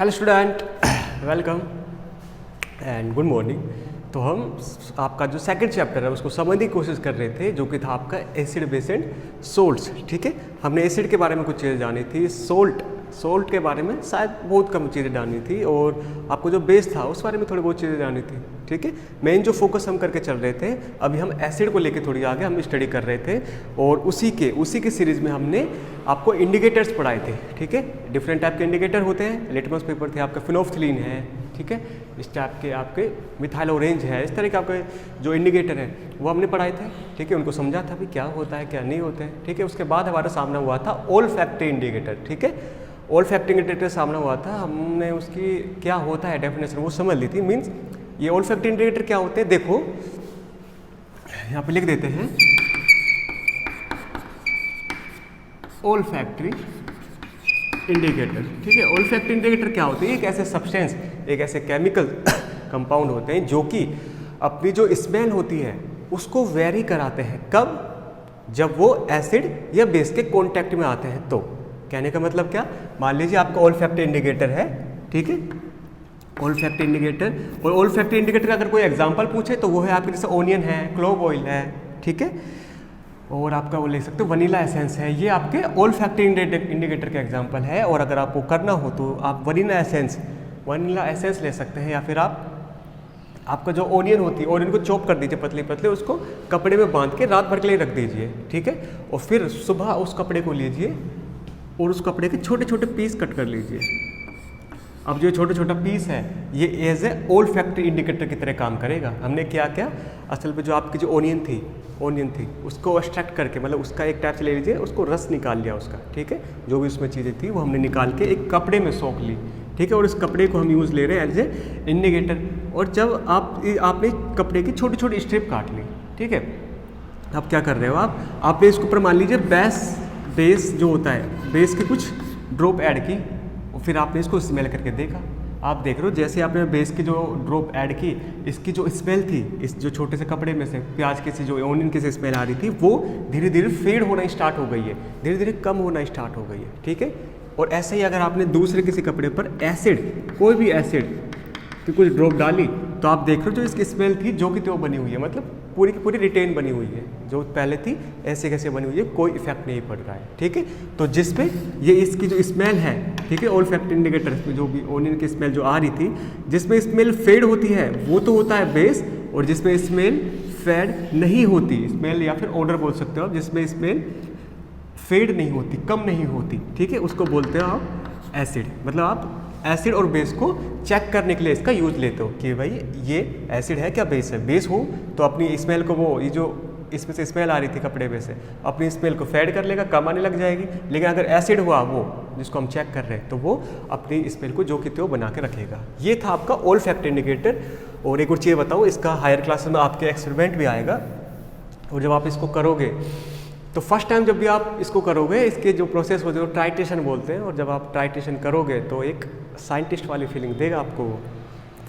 Hello student, welcome and good morning. तो हम आपका जो सेकंड चैप्टर है उसको समझने की कोशिश कर रहे थे, जो कि था आपका एसिड बेस एंड सोल्ट्स। ठीक है, हमने एसिड के बारे में कुछ चीज़ें जानी थी, सोल्ट के बारे में शायद बहुत कम चीज़ें जानी थी, और आपको जो बेस था उस बारे में थोड़ी बहुत चीज़ें जानी थी। ठीक है, मेन जो फोकस हम करके चल रहे थे, अभी हम एसिड को लेके थोड़ी आगे हम स्टडी कर रहे थे, और उसी के सीरीज़ में हमने आपको इंडिकेटर्स पढ़ाए थे। ठीक है, डिफरेंट टाइप के इंडिकेटर होते हैं। लिटमस पेपर थे, आपका फिनोल्फ्थलीन है, ठीक है, इस टाइप के आपके मिथाइल ऑरेंज है, इस तरह के आपके जो इंडिकेटर है वो हमने पढ़ाए थे। ठीक है, उनको समझा था भी क्या होता है क्या नहीं होता है। ठीक है, उसके बाद हमारा सामना हुआ था ओल्फैक्टरी इंडिकेटर। ठीक है, ओल्फैक्टरी इंडिकेटर सामना हुआ था, हमने उसकी क्या होता है डेफिनेशन वो समझ ली थी। मीन्स ये ओल्फैक्टरी इंडिकेटर क्या होते हैं, देखो यहाँ पे लिख देते हैं, ओल्फैक्टरी इंडिकेटर। ठीक है, ओल्फैक्टरी इंडिकेटर क्या होते हैं, एक ऐसे सब्सटेंस, एक ऐसे केमिकल कंपाउंड होते हैं जो कि अपनी जो स्मेल होती है उसको वेरी कराते हैं। कब? जब वो एसिड या बेस के कांटेक्ट में आते हैं। तो कहने का मतलब क्या, मान लीजिए आपका ओल्फैक्टरी इंडिकेटर है, ठीक है, ओल्फैक्टरी इंडिकेटर, और ओल्फैक्टरी इंडिकेटर का अगर कोई एग्जांपल पूछे तो वो है आपके जैसे ओनियन है, क्लोव ऑयल है, ठीक है, और आपका वो ले सकते हो वनीला एसेंस है। ये आपके ओल्फैक्टरी इंडिकेटर का एग्जांपल है। और अगर आपको करना हो तो आप वनीला एसेंस ले सकते हैं, या फिर आपका जो ओनियन होती है, ओनियन को चॉप कर दीजिए पतले पतले, उसको कपड़े में बांध के रात भर के लिए रख दीजिए। ठीक है, और फिर सुबह उस कपड़े को लीजिए और उस कपड़े के छोटे छोटे पीस कट कर लीजिए। अब जो छोटा छोटा पीस है ये एज ए ओल्फैक्टरी इंडिकेटर की तरह काम करेगा। हमने क्या क्या, असल में जो आपकी जो ओनियन थी उसको एक्सट्रैक्ट करके, मतलब उसका एक टाइप से ले लीजिए, उसको रस निकाल लिया उसका। ठीक है, जो भी उसमें चीज़ें थी वो हमने निकाल के एक कपड़े में सोख ली। ठीक है, और इस कपड़े को हम यूज़ ले रहे हैं एज ए इंडिकेटर। और जब आपने कपड़े की छोटी छोटी स्ट्रिप काट ली, ठीक है, अब क्या कर रहे हो आपने इसके ऊपर मान लीजिए बेस जो होता है, बेस की कुछ ड्रॉप ऐड की, और फिर आपने इसको स्मेल करके देखा। आप देख रहे हो जैसे आपने बेस की जो ड्रॉप ऐड की, इसकी जो स्मेल थी, इस जो छोटे से कपड़े में से प्याज की सी जो ओनियन की से स्मेल आ रही थी, वो धीरे धीरे फेड होना स्टार्ट हो गई है, धीरे धीरे कम होना स्टार्ट हो गई है। ठीक है, और ऐसे ही अगर आपने दूसरे किसी कपड़े पर कोई भी एसिड की कुछ ड्रॉप डाली, तो आप देख रहे हो जो इसकी स्मेल थी जो कि तो बनी हुई है, मतलब पूरी की पूरी रिटेन बनी हुई है, जो पहले थी ऐसे कैसे बनी हुई है, कोई इफेक्ट नहीं पड़ रहा है। ठीक है, तो जिसपे ये इसकी जो स्मेल है, ठीक है, ओल्फैक्टरी इंडिकेटर में जो भी ओनियन की स्मेल जो आ रही थी, जिसमें स्मेल फेड होती है वो तो होता है बेस, और जिसमें स्मेल फेड नहीं होती, स्मेल या फिर ऑर्डर बोल सकते हो आप, जिसमें स्मेल फेड नहीं होती, कम नहीं होती, ठीक है, उसको बोलते हो आप एसिड। मतलब आप एसिड और बेस को चेक करने के लिए इसका यूज़ लेते हो कि भाई ये एसिड है क्या बेस है। बेस हो तो अपनी स्मेल को, वो ये जो इसमें से स्मेल आ रही थी कपड़े में से, अपनी स्मेल को फेड कर लेगा, कम आने लग जाएगी। लेकिन अगर एसिड हुआ वो जिसको हम चेक कर रहे हैं, तो वो अपनी स्मेल को जो कि त्यो बना के रखेगा। ये था आपका ओल्फैक्टरी इंडिकेटर। और एक और चीज़ बताओ, इसका हायर क्लासेस में आपके एक्सपेरिमेंट भी आएगा, और जब आप इसको करोगे तो फर्स्ट टाइम जब भी आप इसको करोगे, इसके जो प्रोसेस होते हैं ट्राइटेशन बोलते हैं, और जब आप ट्राइटेशन करोगे तो एक साइंटिस्ट वाली फीलिंग देगा आपको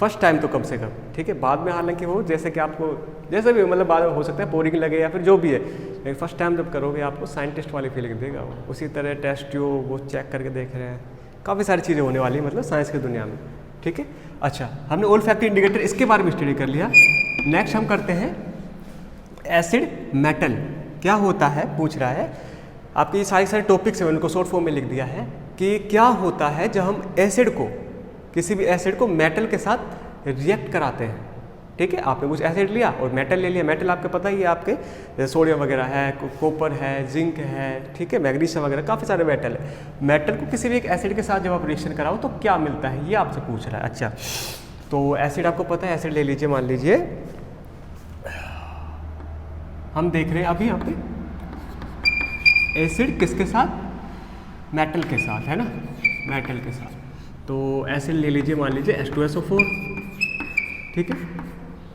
फर्स्ट टाइम तो कम से कम। ठीक है, बाद में हालांकि वो जैसे कि आपको जैसे भी, मतलब बाद में हो सकता है बोरिंग लगे या फिर जो भी है, लेकिन फर्स्ट टाइम जब करोगे आपको साइंटिस्ट वाली फीलिंग देगा वो। उसी तरह टेस्ट ट्यूब वो चेक करके देख रहे हैं, काफ़ी सारी चीज़ें होने वाली है मतलब साइंस की दुनिया में। ठीक है, अच्छा, हमने ओल्फैक्टरी इंडिकेटर इसके बारे में स्टडी कर लिया। नेक्स्ट हम करते हैं एसिड मेटल क्या होता है, पूछ रहा है। आपके ये सारे टॉपिक्स हैं, उनको शॉर्ट फॉर्म में लिख दिया है कि क्या होता है जब हम एसिड को, किसी भी एसिड को मेटल के साथ रिएक्ट कराते हैं। ठीक है, आपने कुछ एसिड लिया और मेटल ले लिया। मेटल आपको पता ही है, आपके सोडियम वगैरह है, कॉपर है, जिंक है, ठीक है, मैग्नीशियम वगैरह, काफ़ी सारे मेटल है। मेटल को किसी भी एक एसिड के साथ जब आप रिएक्शन कराओ तो क्या मिलता है, ये आपसे पूछ रहा है। अच्छा, तो एसिड आपको पता है, एसिड ले लीजिए, मान लीजिए हम देख रहे हैं अभी यहाँ पे एसिड किसके साथ, मेटल के साथ, है ना, मेटल के साथ। तो एसिड ले लीजिए, मान लीजिए H2SO4, ठीक है,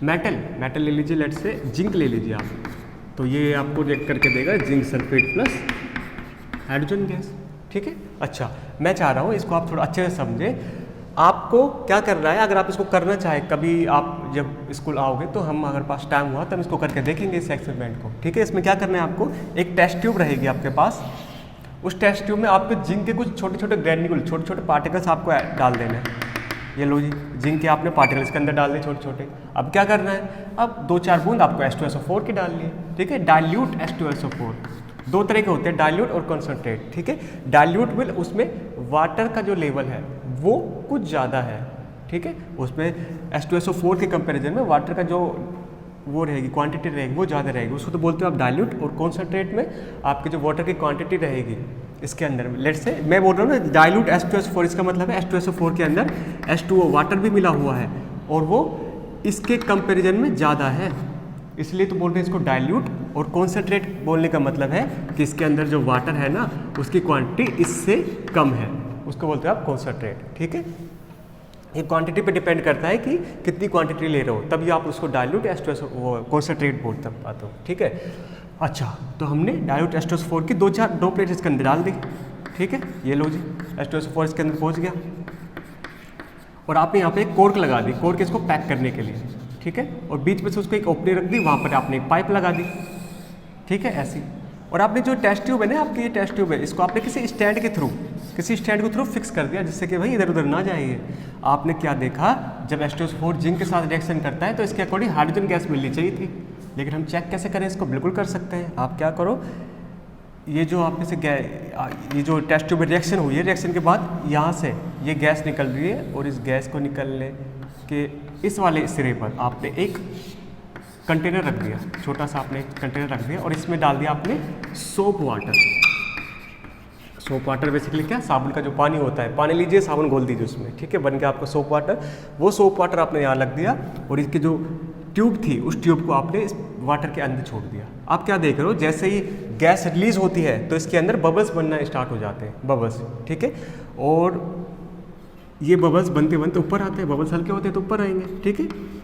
मेटल ले लीजिए, लेट से जिंक ले लीजिए आप, तो ये आपको रिएक्ट करके देगा zinc sulphate plus hydrogen gas. ठीक है, अच्छा, मैं चाह रहा हूँ इसको आप थोड़ा अच्छे से समझें। आपको क्या करना है, अगर आप इसको करना चाहें, कभी आप जब स्कूल आओगे तो हम अगर पास टाइम हुआ तब इसको करके देखेंगे इस एक्सपेरिमेंट को। ठीक है, इसमें क्या करना है आपको, एक टेस्ट ट्यूब रहेगी आपके पास, उस टेस्ट ट्यूब में आपको जिंक के कुछ छोटे छोटे ग्रैन्युल, छोटे छोटे पार्टिकल्स आपको डाल देने हैं। ये लो जी, जिंक के आपने पार्टिकल्स के अंदर डाल दिए छोटे छोटे। अब क्या करना है, अब 2-4 बूंद आपको H2SO4 की डालनी है, ठीक है। डाइल्यूट H2SO4 दो तरह के होते हैं, डाइल्यूट और कॉन्सेंट्रेट, ठीक है। डाइल्यूट में उसमें वाटर का जो लेवल है वो कुछ ज़्यादा है, ठीक है। उसमें H2SO4 के कंपैरिजन में वाटर का जो वो रहेगी, क्वांटिटी रहेगी वो ज़्यादा रहेगी, उसको तो बोलते हो आप डाइल्यूट। और कॉन्सेंट्रेट में आपकी जो वाटर की क्वांटिटी रहेगी इसके अंदर, लेट्स से मैं बोल रहा हूँ ना डाइल्यूट H2SO4, इसका मतलब है H2SO4 के अंदर H2O वाटर भी मिला हुआ है और वो इसके कंपैरिजन में ज़्यादा है, इसलिए तो बोल रहे हैं इसको डाइल्यूट। और कॉन्सेंट्रेट बोलने का मतलब है कि इसके अंदर जो वाटर है ना उसकी क्वांटिटी इससे कम है, उसको बोलते हैं आप कॉन्सेंट्रेट, ठीक है। ये क्वांटिटी पे डिपेंड करता है कि कितनी क्वांटिटी ले रहे हो, तभी आप उसको डाइल्यूट H2SO कॉन्सेंट्रेट बोलते पाते हो, ठीक है। अच्छा, तो हमने डाइल्यूट H2SO4 की दो प्लेट इसके अंदर डाल दी, ठीक है। ये लो जी, H2SO4 इसके अंदर पहुंच गया और आपने यहाँ पे एक कॉर्क लगा दी, कॉर्क इसको पैक करने के लिए, ठीक है। और बीच में से उसको एक ओपनिंग रख दी, वहाँ पर आपने एक पाइप लगा दी, ठीक है, ऐसी। और आपने जो टेस्ट ट्यूब है ना, आपकी ये टेस्ट ट्यूब है, इसको आपने किसी स्टैंड के थ्रू फिक्स कर दिया, जिससे कि भाई इधर उधर ना जाइए। आपने क्या देखा, जब H2SO4 जिंक के साथ रिएक्शन करता है तो इसके अकॉर्डिंग हाइड्रोजन गैस मिलनी चाहिए थी, लेकिन हम चेक कैसे करें इसको, बिल्कुल कर सकते हैं। आप क्या करो, ये जो आप में से ये जो टेस्ट ट्यूब में रिएक्शन हुई है, रिएक्शन के बाद यहाँ से ये गैस निकल रही है और इस गैस को निकलने के इस वाले सिरे पर आपने एक कंटेनर रख दिया, छोटा सा आपने एक कंटेनर रख दिया और इसमें डाल दिया आपने soap water. Soap water basically क्या, साबुन का जो पानी होता है, पानी लीजिए, साबुन घोल दीजिए उसमें, ठीक है, बन गया आपका सोप वाटर। वो सोप वाटर आपने यहाँ रख दिया और इसकी जो ट्यूब थी उस ट्यूब को आपने इस वाटर के अंदर छोड़ दिया। आप क्या देख रहे हो, जैसे ही गैस रिलीज होती है तो इसके अंदर बबल्स बनना स्टार्ट हो जाते हैं, बबल्स, ठीक है। और ये बबल्स बनते बनते ऊपर आते हैं, बबल्स हल्के होते हैं तो ऊपर आएंगे, ठीक है।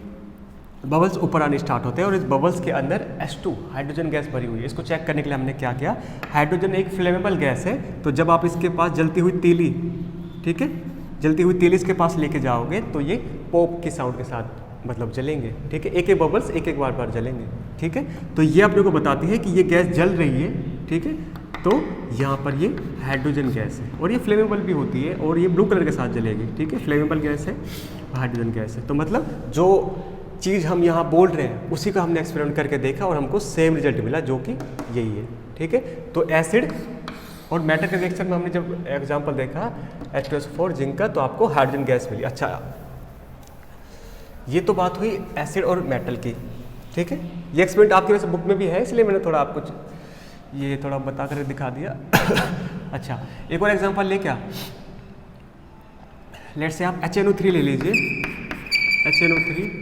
बबल्स ऊपर आने स्टार्ट होते हैं और इस बबल्स के अंदर H2 हाइड्रोजन गैस भरी हुई है। इसको चेक करने के लिए हमने क्या किया, हाइड्रोजन एक फ्लेमेबल गैस है, तो जब आप इसके पास जलती हुई तीली, ठीक है, जलती हुई तीली इसके पास लेके जाओगे तो ये पॉप की साउंड के साथ मतलब जलेंगे, ठीक है। एक एक बबल्स एक एक बार जलेंगे, ठीक है। तो ये अपने को बताती है कि ये गैस जल रही है, ठीक है। तो यहाँ पर ये हाइड्रोजन गैस है और ये फ्लेमेबल भी होती है और ये ब्लू कलर के साथ जलेगी, ठीक है। फ्लेमेबल गैस है, हाइड्रोजन गैस है। तो मतलब जो चीज़ हम यहाँ बोल रहे हैं उसी का हमने एक्सपेरिमेंट करके देखा और हमको सेम रिजल्ट मिला, जो कि यही है, ठीक है। तो एसिड और मेटल के रिएक्शन में हमने जब एग्जांपल देखा H2SO4 जिंक का, तो आपको हाइड्रोजन गैस मिली। अच्छा, ये तो बात हुई एसिड और मेटल की, ठीक है। ये एक्सपेरिमेंट आपके वैसे बुक में भी है, इसलिए मैंने थोड़ा आपको ये थोड़ा बता कर दिखा दिया। अच्छा, एक और एग्जांपल ले क्या, लेट से आप HNO3 ले लीजिए। HNO3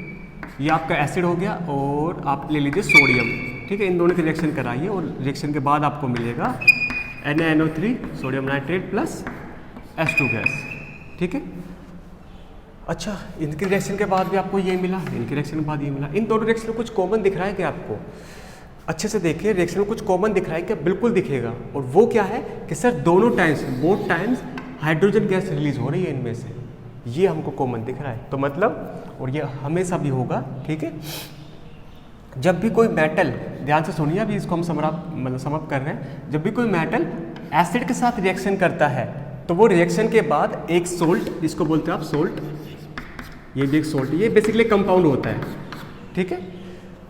ये आपका एसिड हो गया और आप ले लीजिए सोडियम, ठीक है। इन दोनों की रिएक्शन कराइए और रिएक्शन के बाद आपको मिलेगा NaNO3 sodium nitrate plus H2 gas, ठीक है। अच्छा, इनकी रिएक्शन के बाद भी आपको ये मिला, इनकी रिएक्शन के बाद ये मिला। इन दोनों रिएक्शन में कुछ कॉमन दिख रहा है क्या आपको? अच्छे से देखिए, रिएक्शन में कुछ कॉमन दिख रहा है क्या? बिल्कुल दिखेगा। और वो क्या है कि सर दोनों times, both times hydrogen gas release हो रही है इनमें से, ये हमको कॉमन दिख रहा है। तो मतलब, और ये हमेशा भी होगा, ठीक है। जब भी कोई मेटल, ध्यान से सुनिए, अभी इसको हम समअप कर रहे हैं। जब भी कोई मेटल एसिड के साथ रिएक्शन करता है तो वो रिएक्शन के बाद एक सोल्ट, इसको बोलते हैं आप सोल्ट, ये भी एक सोल्ट, ये बेसिकली कंपाउंड होता है, ठीक है।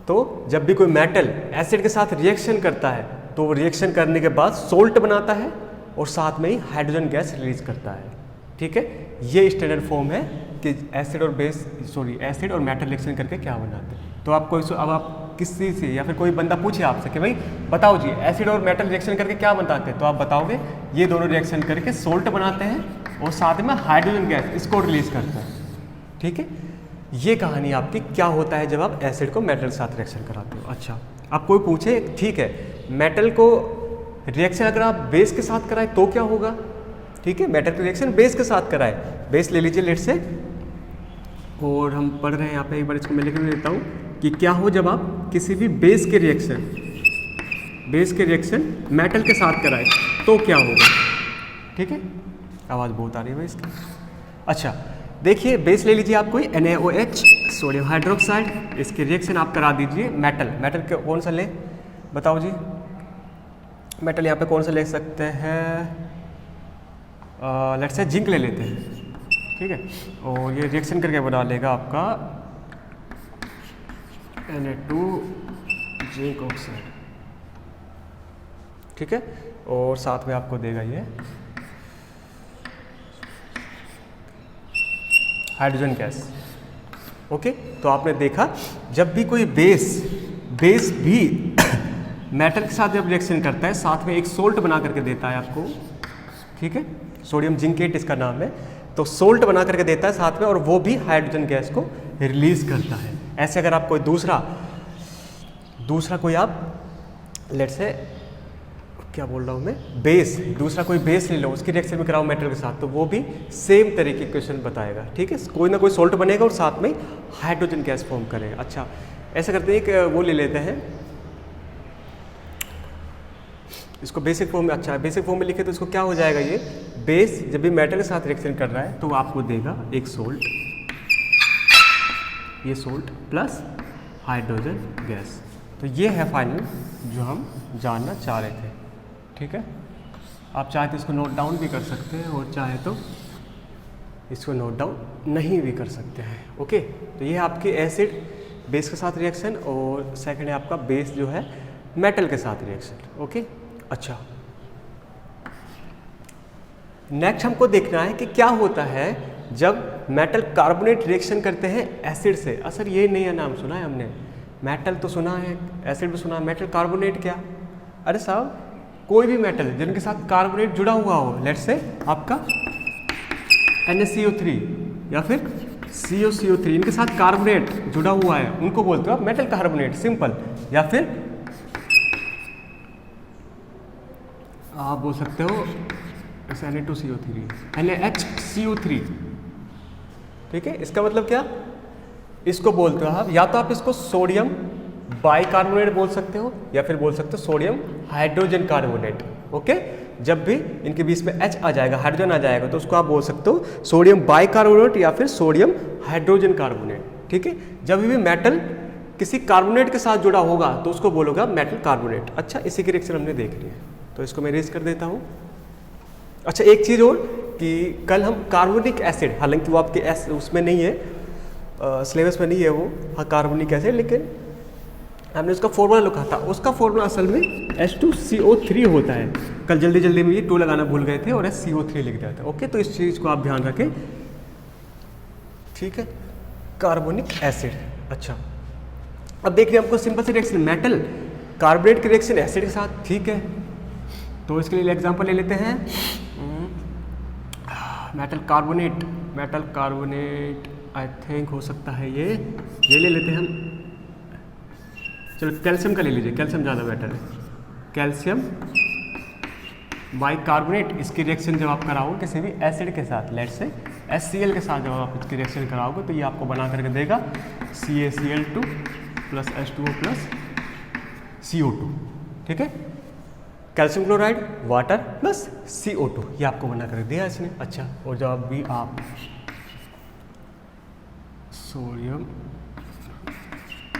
तो जब भी कोई मेटल एसिड के साथ रिएक्शन करता है तो वो रिएक्शन करने के बाद सोल्ट बनाता है और साथ में ही हाइड्रोजन गैस रिलीज करता है, ठीक है। ये स्टैंडर्ड फॉर्म है कि एसिड और मेटल रिएक्शन करके क्या बनाते हैं। तो आप अब आप किसी से या फिर कोई बंदा पूछे आपसे कि भाई बताओ जी एसिड और मेटल रिएक्शन करके क्या बनाते हैं, तो आप बताओगे ये दोनों रिएक्शन करके सोल्ट बनाते हैं और साथ में हाइड्रोजन गैस इसको रिलीज करते हैं, ठीक है। ये कहानी आपकी क्या होता है जब आप एसिड को मेटल के साथ रिएक्शन कराते हो। अच्छा, अब कोई पूछे, ठीक है, मेटल को रिएक्शन अगर आप बेस के साथ कराए तो क्या होगा, ठीक है। मेटल की रिएक्शन बेस के साथ कराए, बेस ले लीजिए लेट से, और हम पढ़ रहे हैं यहाँ पे, एक बार इसको मैं लिख देता हूँ कि क्या हो जब आप किसी भी बेस के रिएक्शन मेटल के साथ कराए तो क्या होगा, ठीक है। आवाज़ बहुत आ रही है भाई इसकी। अच्छा देखिए, बेस ले लीजिए आप कोई NaOH सोडियम हाइड्रोक्साइड, इसकी रिएक्शन आप करा दीजिए मेटल के कौन सा ले, बताओ जी, मेटल यहाँ पे कौन सा ले सकते हैं, लेट्स से जिंक ले लेते हैं, ठीक है। और ये रिएक्शन करके बना लेगा आपका Na2 जिंक ऑक्साइड, ठीक है। और साथ में आपको देगा ये हाइड्रोजन गैस। ओके, तो आपने देखा जब भी कोई बेस भी मेटल के साथ जब रिएक्शन करता है, साथ में एक सोल्ट बना करके देता है आपको, ठीक है, सोडियम जिंकेट इसका नाम है। तो सोल्ट बना करके देता है साथ में, और वो भी हाइड्रोजन गैस को रिलीज करता है। ऐसे अगर आप कोई दूसरा कोई आप लेट से क्या बोल रहा हूँ मैं, दूसरा कोई बेस ले लो, उसकी रिएक्शन में कराओ मेटल के साथ, तो वो भी सेम तरीके के क्वेश्चन बताएगा, ठीक है। कोई ना कोई सोल्ट बनेगा और साथ में हाइड्रोजन गैस फॉर्म करेगा। अच्छा, ऐसा करते हैं कि वो ले लेते हैं इसको बेसिक फॉर्म में। अच्छा, बेसिक फॉर्म में लिखे तो इसको क्या हो जाएगा, ये बेस जब भी मेटल के साथ रिएक्शन कर रहा है तो वो आपको देगा एक सोल्ट, ये सोल्ट प्लस हाइड्रोजन गैस। तो ये है फाइनल जो हम जानना चाह रहे थे, ठीक है। आप चाहे तो इसको नोट डाउन भी कर सकते हैं और चाहे तो इसको नोट डाउन नहीं भी कर सकते हैं। ओके, तो ये है आपकी एसिड बेस के साथ रिएक्शन, और सेकंड है आपका बेस जो है मेटल के साथ रिएक्शन। ओके, अच्छा, नेक्स्ट हमको देखना है कि क्या होता है जब मेटल कार्बोनेट रिएक्शन करते हैं एसिड से। सर ये नहीं है, नाम सुना है हमने, मेटल तो सुना है, एसिड भी सुना है, मेटल कार्बोनेट क्या? अरे साहब, कोई भी मेटल जिनके साथ कार्बोनेट जुड़ा हुआ हो, लेट्स से आपका NaCO3 या फिर COCO3, इनके साथ कार्बोनेट जुड़ा हुआ है, उनको बोलते हो आप मेटल कार्बोनेट, सिंपल। या फिर आप बोल सकते हो Na2CO3, NaHCO3, ठीक है। इसका मतलब क्या, इसको बोलते हो आप, या तो आप इसको सोडियम बाइकार्बोनेट बोल सकते हो, या फिर बोल सकते हो सोडियम हाइड्रोजन कार्बोनेट। ओके, जब भी इनके बीच में H आ जाएगा, हाइड्रोजन आ जाएगा, तो उसको आप बोल सकते हो सोडियम बाइकार्बोनेट या फिर सोडियम हाइड्रोजन कार्बोनेट, ठीक है। जब भी मेटल किसी कार्बोनेट के साथ जुड़ा होगा तो उसको बोलोगा मेटल कार्बोनेट। अच्छा, इसी की रिएक्शन हमने देख ली है, तो इसको मैं रेज कर देता हूँ। अच्छा, एक चीज़ और कि कल हम कार्बोनिक एसिड, हालांकि वो आपके उसमें नहीं है, सिलेबस में नहीं है वो, हाँ कार्बोनिक एसिड, लेकिन हमने उसका फॉर्मूला लिखा था, उसका फॉर्मूला असल में H2CO3 होता है। कल जल्दी में ये 2 लगाना भूल गए थे और CO3 लिख दिया था। ओके, तो इस चीज़ को आप ध्यान रखें, ठीक है, कार्बोनिक एसिड। अच्छा, अब देखिए हमको सिंपल सी रिएक्शन मेटल कार्बोनेट की रिएक्शन एसिड के साथ, ठीक है। तो इसके लिए एग्जांपल ले लेते हैं, मेटल कार्बोनेट आई थिंक हो सकता है ये ले लेते हैं हम। चलो कैल्शियम का ले लीजिए, कैल्शियम ज़्यादा बेटर है। कैल्शियम बाइकार्बोनेट, इसकी रिएक्शन जब आप कराओगे किसी भी एसिड के साथ, लेट्स से HCl के साथ जब आप इसकी रिएक्शन कराओगे तो ये आपको बना करके देगा CaCl2 plus H2O plus CO2, ठीक है। Calcium chloride water plus CO2, ये आपको बना कर दिया इसने। अच्छा, और जब भी आप सोडियम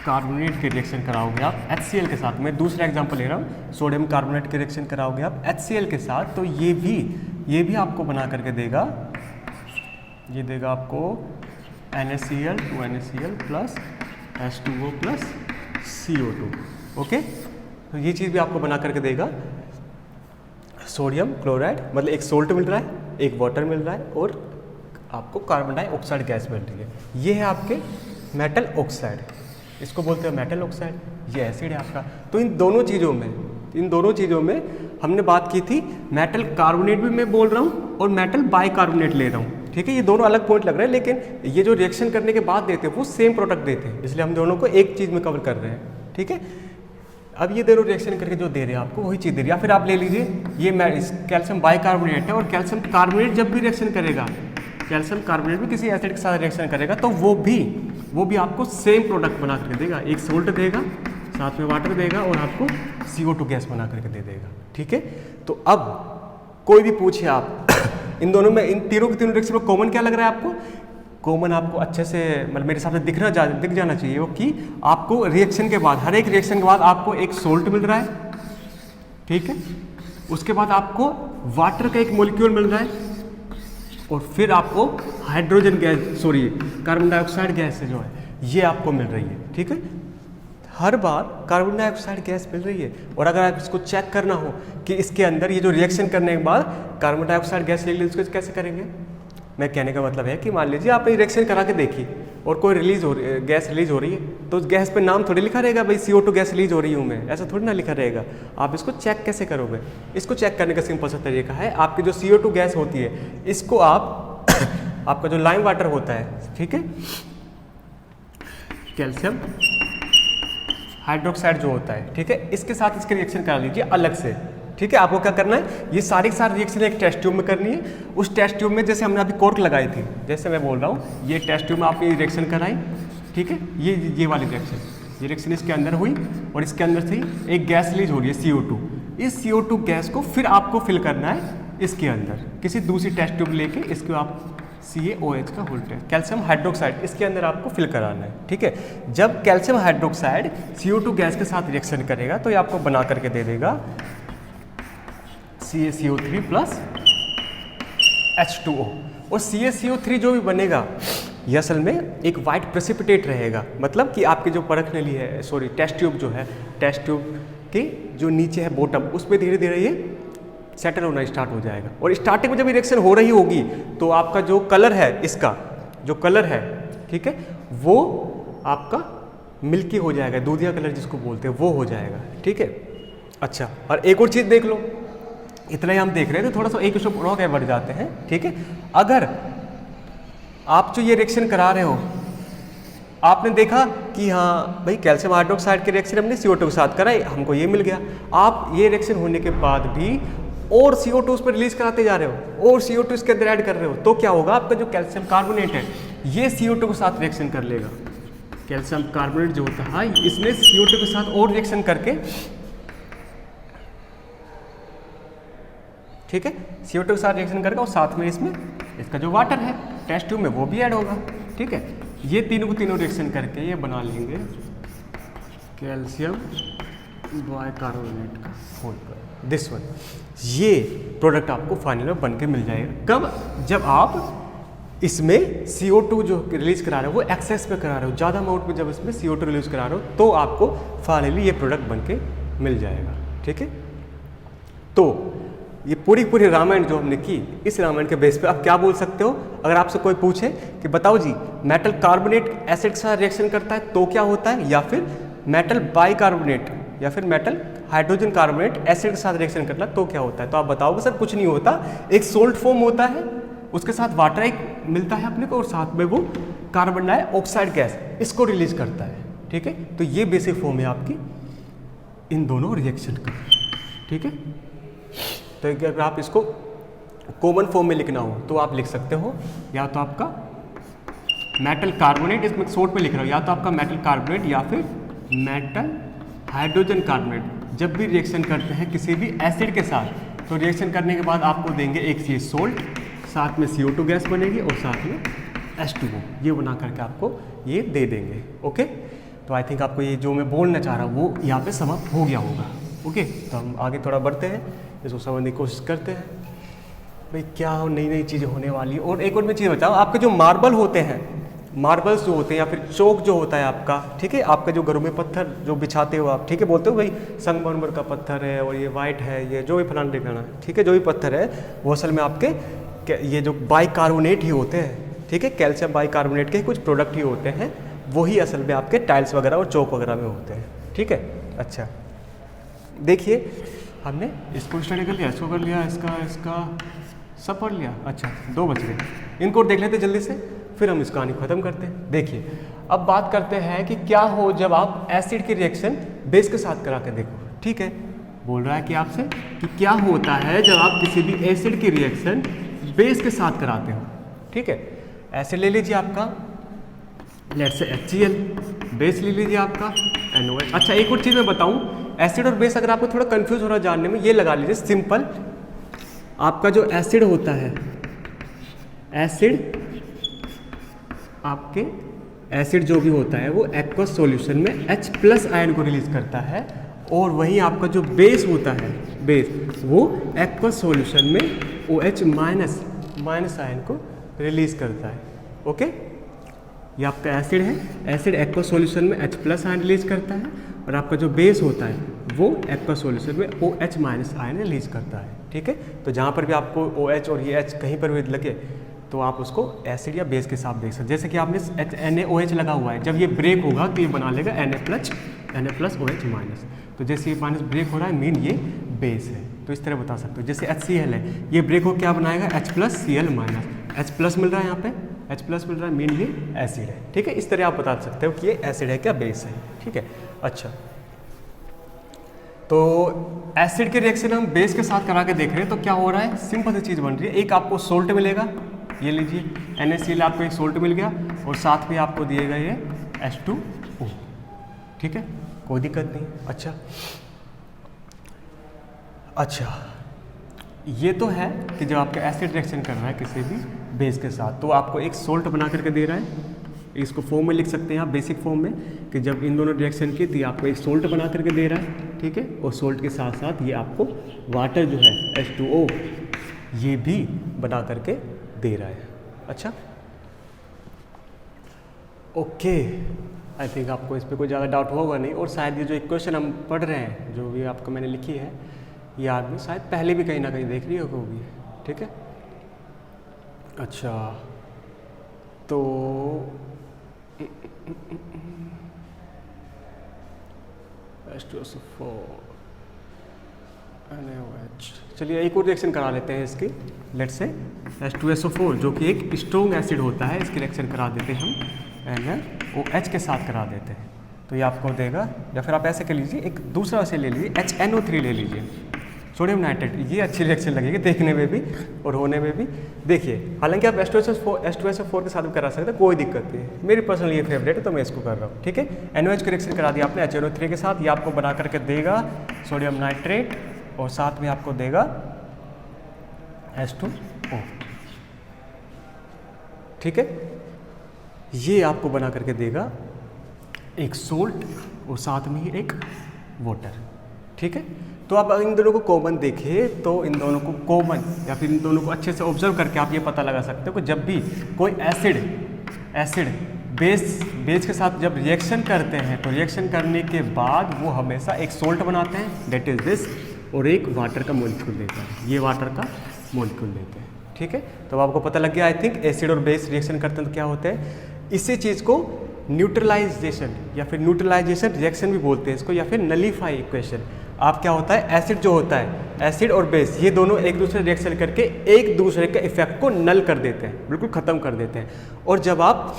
कार्बोनेट की रिएक्शन कराओगे आप HCl के साथ, मैं दूसरा एग्जांपल ले रहा हूँ, सोडियम कार्बोनेट की रिएक्शन कराओगे आप HCl के साथ, तो ये भी आपको बना करके देगा, ये देगा आपको NaCl 2NaCl plus H2O plus CO2। Okay, तो ये चीज़ भी आपको बना करके देगा सोडियम क्लोराइड, मतलब एक सोल्ट मिल रहा है, एक वाटर मिल रहा है, और आपको कार्बन डाइऑक्साइड गैस मिल रही है। ये है आपके मेटल ऑक्साइड, इसको बोलते हैं मेटल ऑक्साइड, ये एसिड है आपका। तो इन दोनों चीज़ों में हमने बात की थी, मेटल कार्बोनेट भी मैं बोल रहा हूँ और मेटल बाइकार्बोनेट ले रहा हूँ, ठीक है। ये दोनों अलग पॉइंट लग रहे हैं, लेकिन ये जो रिएक्शन करने के बाद देते हैं वो सेम प्रोडक्ट देते हैं, इसलिए हम दोनों को एक चीज़ में कवर कर रहे हैं, ठीक है। अब ये दोनों रिएक्शन करके जो दे रहे हैं आपको वही चीज़ दे रही है। या फिर आप ले लीजिए, ये कैल्शियम बाइकार्बोनेट है, और कैल्शियम कार्बोनेट जब भी रिएक्शन करेगा, कैल्शियम कार्बोनेट भी किसी एसिड के साथ रिएक्शन करेगा, तो वो भी आपको सेम प्रोडक्ट बना करके देगा, एक सोल्ट देगा, साथ में वाटर देगा, और आपको CO2 गैस बना करके दे देगा, ठीक है। तो अब कोई भी पूछे आप इन दोनों में, इन तीनों की तीनों रिएक्शन में कॉमन क्या लग रहा है आपको? कॉमन आपको अच्छे से, मतलब मेरे हिसाब से दिख जाना चाहिए वो, कि आपको रिएक्शन के बाद, हर एक रिएक्शन के बाद आपको एक सोल्ट मिल रहा है, ठीक है, उसके बाद आपको वाटर का एक मॉलिक्यूल मिल रहा है और फिर आपको hydrogen gas sorry carbon dioxide gas जो है ये आपको मिल रही है। ठीक है, हर बार कार्बन डाइऑक्साइड गैस मिल रही है। और अगर आप इसको चेक करना हो कि इसके अंदर ये जो रिएक्शन करने के बाद कार्बन डाइऑक्साइड गैस निकली, उसको कैसे करेंगे? मैं कहने का मतलब है कि मान लीजिए आपने रिएक्शन करा के देखी और कोई गैस रिलीज हो रही है, तो उस गैस पे नाम थोड़ी लिखा रहेगा भाई CO2 गैस रिलीज हो रही हूँ मैं, ऐसा थोड़ी ना लिखा रहेगा। आप इसको चेक कैसे करोगे? इसको चेक करने का सिंपल सा तरीका है, आपकी जो CO2 गैस होती है इसको आप आपका जो लाइम वाटर होता है, ठीक है, कैल्शियम हाइड्रोक्साइड जो होता है, ठीक है, इसके साथ इसके रिएक्शन करा लीजिए अलग से। ठीक है, आपको क्या करना है, ये सारी रिएक्शन एक टेस्ट ट्यूब में करनी है। उस टेस्ट ट्यूब में जैसे हमने अभी कॉर्क लगाई थी, जैसे मैं बोल रहा हूँ, ये टेस्ट ट्यूब में आपने रिएक्शन कराई, ठीक है, ये वाली रिएक्शन इसके अंदर हुई और इसके अंदर से एक गैस रिलीज हो रही है CO2। इस CO2 गैस को फिर आपको फिल करना है इसके अंदर किसी दूसरी टेस्ट ट्यूब लेके, इसको आप CaOH का होल्ट है कैल्शियम हाइड्रोक्साइड, इसके अंदर आपको फिल कराना है। ठीक है, जब कैल्शियम हाइड्रोक्साइड CO2 गैस के साथ रिएक्शन करेगा तो ये आपको बना करके दे देगा CaCO3 प्लस H2O। और CaCO3 जो भी बनेगा ये असल में एक वाइट प्रेसिपिटेट रहेगा, मतलब कि आपकी जो परख नली है, सॉरी टेस्ट ट्यूब जो है, टेस्ट ट्यूब के जो नीचे है बॉटम, उस पर धीरे धीरे ये सेटल होना स्टार्ट हो जाएगा। और स्टार्टिंग में जब रिएक्शन हो रही होगी तो आपका जो कलर है, इसका जो कलर है, ठीक है, वो आपका मिल्की हो जाएगा, दूधिया कलर जिसको बोलते हैं वो हो जाएगा। ठीक है, अच्छा, और एक और चीज़ देख लो, इतना ही हम देख रहे थे, थोड़ा सा एक स्टेप और आगे बढ़ जाते हैं। ठीक है, अगर आप जो ये रिएक्शन करा रहे हो, आपने देखा कि हाँ भाई कैल्शियम हाइड्रोक्साइड के रिएक्शन हमने CO2 के साथ कराई, हमको ये मिल गया। आप ये रिएक्शन होने के बाद भी और CO2 उस पर रिलीज कराते जा रहे हो और CO2 इसके अंदर ऐड कर रहे हो, तो क्या होगा, आपका जो कैल्शियम कार्बोनेट है ये CO2 के साथ रिएक्शन कर लेगा। कैल्शियम कार्बोनेट जो होता है इसने CO2 के साथ और रिएक्शन करके, ठीक है, CO2 के साथ रिएक्शन करके और साथ में इसमें इसका जो वाटर है टेस्ट ट्यूब में वो भी ऐड होगा। ठीक है, ये तीनों को तीनों रिएक्शन करके ये बना लेंगे कैल्शियम बाइकार्बोनेट का होल, दिस वन। ये प्रोडक्ट आपको फाइनल में बन के मिल जाएगा। कब? जब आप इसमें CO2 जो रिलीज करा रहे हो वो एक्सेस पे करा रहे हो, ज़्यादा अमाउंट में जब इसमें CO2 रिलीज करा रहे हो तो आपको फाइनली ये प्रोडक्ट बन के मिल जाएगा। ठीक है, तो ये पूरी रामायण जो हमने की, इस रामायण के बेस पे आप क्या बोल सकते हो? अगर आपसे कोई पूछे कि बताओ जी मेटल कार्बोनेट एसिड के साथ रिएक्शन करता है तो क्या होता है, या फिर मेटल बाइकार्बोनेट या फिर मेटल हाइड्रोजन कार्बोनेट एसिड के साथ रिएक्शन करना तो क्या होता है, तो आप बताओगे सर कुछ नहीं होता, एक सोल्ट फॉर्म होता है, उसके साथ वाटर एक मिलता है अपने को और साथ में वो कार्बन डाइऑक्साइड गैस इसको रिलीज करता है। ठीक है, तो ये बेसिक फॉर्म है आपकी इन दोनों रिएक्शन का। ठीक है, तो अगर आप इसको कॉमन फॉर्म में लिखना हो तो आप लिख सकते हो, या तो आपका मेटल कार्बोनेट, इसमें शॉर्ट में लिख रहा हो, या तो आपका मेटल कार्बोनेट या फिर मेटल हाइड्रोजन कार्बोनेट। जब भी रिएक्शन करते हैं किसी भी एसिड के साथ, तो रिएक्शन करने के बाद आपको देंगे एक ये सोल्ट, साथ में CO2 गैस बनेगी और साथ में H2O, ये बना करके आपको ये दे देंगे। ओके, तो आई थिंक आपको ये जो मैं बोलना चाह रहा हूँ वो यहाँ पे समाप्त हो गया होगा। ओके, तो हम आगे थोड़ा बढ़ते हैं, इसको समझने की कोशिश करते हैं भाई क्या नई नई चीज़ें होने वाली है। और एक और मैं चीज़ बताऊँ, आपके जो मार्बल होते हैं, मार्बल्स जो होते हैं या फिर चौक जो होता है आपका, ठीक है, आपके जो घरों में पत्थर जो बिछाते हो आप, ठीक है, बोलते हो भाई संगमरमर का पत्थर है और ये वाइट है, ये जो भी फलाना ठिकाना, ठीक है, जो भी पत्थर है वो असल में आपके ये जो बाइकार्बोनेट ही होते हैं। ठीक है, कैल्शियम बाइकार्बोनेट के कुछ प्रोडक्ट ही होते हैं, वही असल में आपके टाइल्स वगैरह और चौक वगैरह में होते हैं। ठीक है, अच्छा देखिए हमने इसको स्टडी कर लिया, इसको कर लिया, इसका सब पढ़ लिया। अच्छा 2 बज गए, इनको देख लेते जल्दी से, फिर हम इस कहानी ख़त्म करते हैं। देखिए अब बात करते हैं कि क्या हो जब आप एसिड की रिएक्शन बेस के साथ करा के देखो। ठीक है, बोल रहा है कि आपसे कि क्या होता है जब आप किसी भी एसिड की रिएक्शन बेस के साथ कराते हो। ठीक है, एसिड ले लीजिए आपका, लेट्स से HCl, बेस ले लीजिए आपका NOH। अच्छा एक और चीज़ मैं बताऊँ, एसिड और बेस अगर आपको थोड़ा कंफ्यूज हो रहा है जानने में, ये लगा लीजिए सिंपल, आपका जो एसिड होता है, एसिड आपके एसिड जो भी होता है वो एक्वस सॉल्यूशन में H+ आयन को रिलीज करता है, और वहीं आपका जो बेस होता है बेस, वो एक्वस सॉल्यूशन में OH माइनस आयन को रिलीज करता है। ओके, ये आपका एसिड है, एसिड एक्वस सॉल्यूशन में H+ आयन रिलीज करता है, और आपका जो बेस होता है वो एक्वस सॉल्यूशन में OH- आयन रिलीज करता है। ठीक है, तो जहाँ पर भी आपको OH और ये H कहीं पर भी लगे तो आप उसको एसिड या बेस के साथ देख सकते हैं। जैसे कि आपने NaOH लगा हुआ है, जब ये ब्रेक होगा तो ये बना लेगा Na+OH-। तो जैसे ये माइनस ब्रेक हो रहा है, मीन ये बेस है। तो इस तरह बता सकते हो। जैसे HCl है, ये ब्रेक हो क्या बनाएगा, H+Cl-। H+ मिल रहा है यहाँ पे, H+ मिल रहा है, मीन ये एसिड है। ठीक है, इस तरह आप बता सकते हो कि ये एसिड है क्या बेस है। ठीक है, अच्छा, तो एसिड के रिएक्शन हम बेस के साथ करा के देख रहे हैं, तो क्या हो रहा है, सिंपल सी चीज़ बन रही है। एक आपको सोल्ट मिलेगा, ये लीजिए NaCl, आपको एक सोल्ट मिल गया, और साथ में आपको दिएगा ये H2O। ठीक है, कोई दिक्कत नहीं। अच्छा, ये तो है कि जब आपका एसिड रिएक्शन कर रहा है किसी भी बेस के साथ, तो आपको एक सोल्ट बना करके दे रहा है। इसको फॉर्म में लिख सकते हैं आप, बेसिक फॉर्म में, कि जब इन दोनों रिएक्शन की, तो ये आपको एक सोल्ट बना करके दे रहा है। ठीक है, और सोल्ट के साथ साथ ये आपको वाटर जो है H2O ये भी बना करके दे रहा है। अच्छा, ओके, आई थिंक आपको इस पर कोई ज़्यादा डाउट होगा नहीं। और शायद ये जो इक्वेशन हम पढ़ रहे हैं, जो भी आपको मैंने लिखी है, ये आदमी शायद पहले भी कहीं ना कहीं देख रही होगी। ठीक है, अच्छा, तो H2SO4 NaOH, चलिए एक और रिएक्शन करा लेते हैं इसकी। लेट्स से H2SO4 जो कि एक स्ट्रॉन्ग एसिड होता है, इसकी रिएक्शन करा देते हैं हम NaOH के साथ करा देते हैं। तो ये आपको देगा, या फिर आप ऐसे कर लीजिए, एक दूसरा ऐसे ले लीजिए, HNO3 ले लीजिए, सोडियम नाइट्रेट। ये अच्छी रिएक्शन लगेगी देखने में भी और होने में भी। देखिए, हालांकि आप H2SO4 के साथ भी करा सकते हैं, कोई दिक्कत नहीं है। मेरी पर्सनल ये फेवरेट है तो मैं इसको कर रहा हूँ। ठीक है, NaOH की रिएक्शन करा दिया आपने HNO3 के साथ, ये आपको बना करके देगा सोडियम नाइट्रेट, और साथ में आपको देगा H2O। ठीक है, ये आपको बना करके देगा एक सोल्ट और साथ में ही एक वाटर। ठीक है, तो आप इन दोनों को कॉमन देखें, तो इन दोनों को कॉमन या फिर इन दोनों को अच्छे से ऑब्जर्व करके आप ये पता लगा सकते हो कि जब भी कोई एसिड बेस के साथ जब रिएक्शन करते हैं, तो रिएक्शन करने के बाद वो हमेशा एक सोल्ट बनाते हैं, दैट इज दिस, और एक वाटर का मॉलिक्यूल देता है, ये वाटर का मॉलिक्यूल देते हैं। ठीक है, तो आपको पता लग गया आई थिंक, एसिड और बेस रिएक्शन करते हैं तो क्या होते हैं। इसी चीज़ को न्यूट्रलाइजेशन या फिर न्यूट्रलाइजेशन रिएक्शन भी बोलते हैं इसको, या फिर नलीफाई इक्वेशन। आप क्या होता है, एसिड जो होता है, एसिड और बेस, ये दोनों एक दूसरे रिएक्शन करके एक दूसरे के इफेक्ट को नल कर देते हैं, बिल्कुल ख़त्म कर देते हैं। और जब आप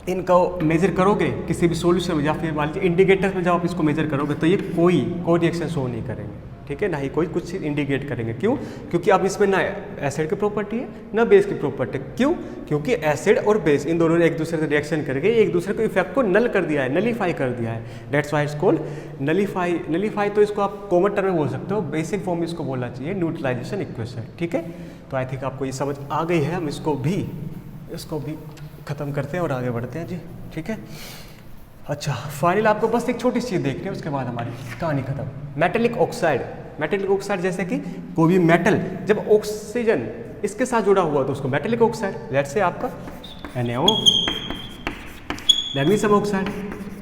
इनको मेजर करोगे किसी भी सॉल्यूशन में, या फिर मान लीजिए इंडिकेटर में जब आप इसको मेजर करोगे, तो ये कोई रिएक्शन शो नहीं करेंगे। ठीक है, ना ही कोई कुछ इंडिकेट करेंगे। क्यों? क्योंकि अब इसमें ना एसिड की प्रॉपर्टी है ना बेस की प्रॉपर्टी। क्यों? क्योंकि एसिड और बेस इन दोनों ने एक दूसरे से रिएक्शन करके एक दूसरे को इफेक्ट को नल कर दिया है, नलीफाई कर दिया है। That's why it's called nullify. Nullify तो इसको आप कॉमन टर्म में बोल सकते हो, बेसिक फॉर्म में इसको बोलना चाहिए न्यूट्रलाइजेशन इक्वेशन। ठीक है, तो आई थिंक आपको ये समझ आ गई है। हम इसको भी ख़त्म करते हैं और आगे बढ़ते हैं जी। ठीक है, अच्छा, फाइनल आपको बस एक छोटी सी चीज़ देखनी है, उसके बाद हमारी कहानी खत्म। मेटेलिक ऑक्साइड जैसे कि कोई भी मेटल जब ऑक्सीजन इसके साथ जुड़ा हुआ तो उसको मेटेलिक ऑक्साइड, लेट्स से आपका NaO, magnesium oxide,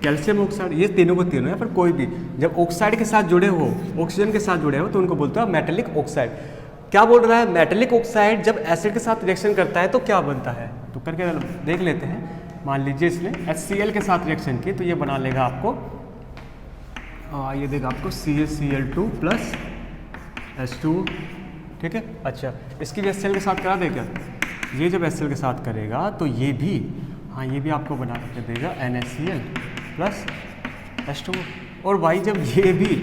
calcium oxide, ये तीनों को तीनों है, पर कोई भी जब ऑक्साइड के साथ जुड़े हो, ऑक्सीजन के साथ जुड़े हो, तो उनको बोलते हैं मेटेलिक ऑक्साइड। क्या बोल रहा है, मेटेलिक ऑक्साइड जब एसिड के साथ रिएक्शन करता है तो क्या बनता है, तो करके देख लेते हैं। मान लीजिए इसने HCl के साथ रिएक्शन की, तो ये बना लेगा आपको ये देगा आपको CaCl2 प्लस H2। ठीक है, अच्छा, इसकी भी HCl के साथ करा दे क्या, ये जब HCl के साथ करेगा तो ये भी, हाँ, ये भी आपको बना करके देगा NaCl प्लस H2। और भाई जब ये भी,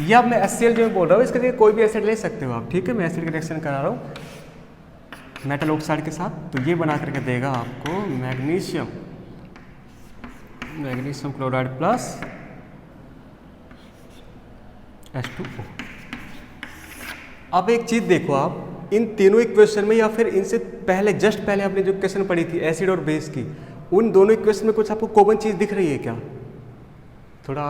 ये अब मैं HCl जो मैं बोल रहा हूँ, इसके लिए कोई भी एसिड ले सकते हो आप। ठीक है, मैं एसिड का रिएक्शन करा रहा हूँ मेटल ऑक्साइड के साथ, तो ये बना करके देगा आपको मैग्नीशियम क्लोराइड प्लस H2O। अब एक चीज़ देखो, आप इन तीनों इक्वेशन में या फिर इनसे पहले जस्ट पहले आपने जो इक्वेशन पढ़ी थी एसिड और बेस की, उन दोनों इक्वेशन में कुछ आपको कॉमन चीज़ दिख रही है क्या? थोड़ा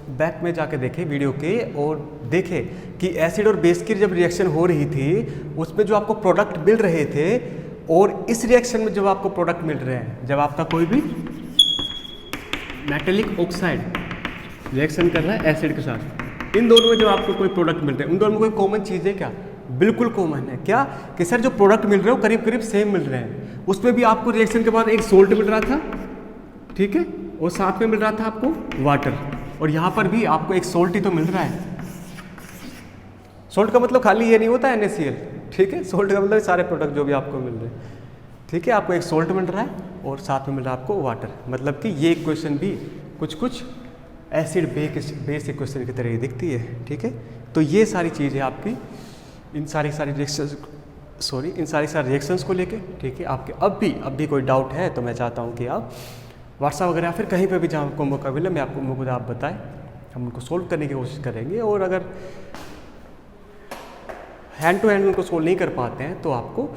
बैक में जाके देखें वीडियो के और देखें कि एसिड और बेस की जब रिएक्शन हो रही थी उसमें जो आपको प्रोडक्ट मिल रहे थे और इस रिएक्शन में जब आपको प्रोडक्ट मिल रहे हैं, जब आपका कोई भी मेटेलिक ऑक्साइड रिएक्शन कर रहा है एसिड के साथ, इन दोनों में जब आपको कोई प्रोडक्ट मिल रहे हैं, उन दोनों में कोई कॉमन चीज़ है क्या? बिल्कुल कॉमन है। क्या कि सर जो प्रोडक्ट मिल रहे हो करीब करीब सेम मिल रहे हैं। उसमें भी आपको रिएक्शन के बाद एक सोल्ट मिल रहा था, ठीक है, और साथ में मिल रहा था आपको वाटर, और यहाँ पर भी आपको एक सोल्ट ही तो मिल रहा है। सोल्ट का मतलब खाली ये नहीं होता NaCl, ठीक है, सोल्ट का मतलब सारे प्रोडक्ट जो भी आपको मिल रहे हैं, ठीक है, आपको एक सोल्ट मिल रहा है और साथ में मिल रहा है आपको वाटर। मतलब कि ये इक्वेशन भी कुछ एसिड बेस इक्वेशन की तरह ही दिखती है, ठीक है। तो ये सारी चीज़ें आपकी इन सारी रिएक्शंस को लेके, ठीक है। आपके अब भी कोई डाउट है तो मैं चाहता हूँ कि आप व्हाट्सएप वगैरह फिर कहीं पे भी जहाँ आपको मौका मिले मैं आपको मुझे आप बताएं, हम उनको सोल्व करने की कोशिश करेंगे। और अगर हैंड टू हैंड उनको सोल्व नहीं कर पाते हैं तो आपको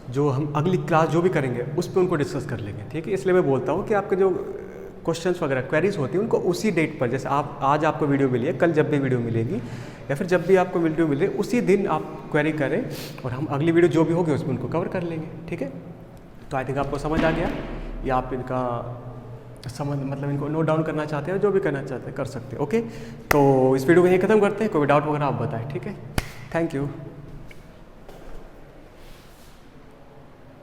जो हम अगली क्लास जो भी करेंगे उस पर उनको डिस्कस कर लेंगे, ठीक है। इसलिए मैं बोलता हूँ कि आपके जो क्वेश्चंस वगैरह क्वेरीज होती हैं उनको उसी डेट पर, जैसे आप आज आपको वीडियो मिली है, कल जब भी वीडियो मिलेगी या फिर जब भी आपको वीडियो मिले उसी दिन आप क्वेरी करें और हम अगली वीडियो जो भी होगी उसमें उनको कवर कर लेंगे, ठीक है। तो आई थिंक आपको समझ आ गया, या आप इनका मतलब इनको नोट डाउन करना चाहते हैं, जो भी करना चाहते हैं कर सकते हैं, ओके। तो इस वीडियो को यहीं खत्म करते हैं, कोई डाउट वगैरह आप बताएं, ठीक है। Thank you.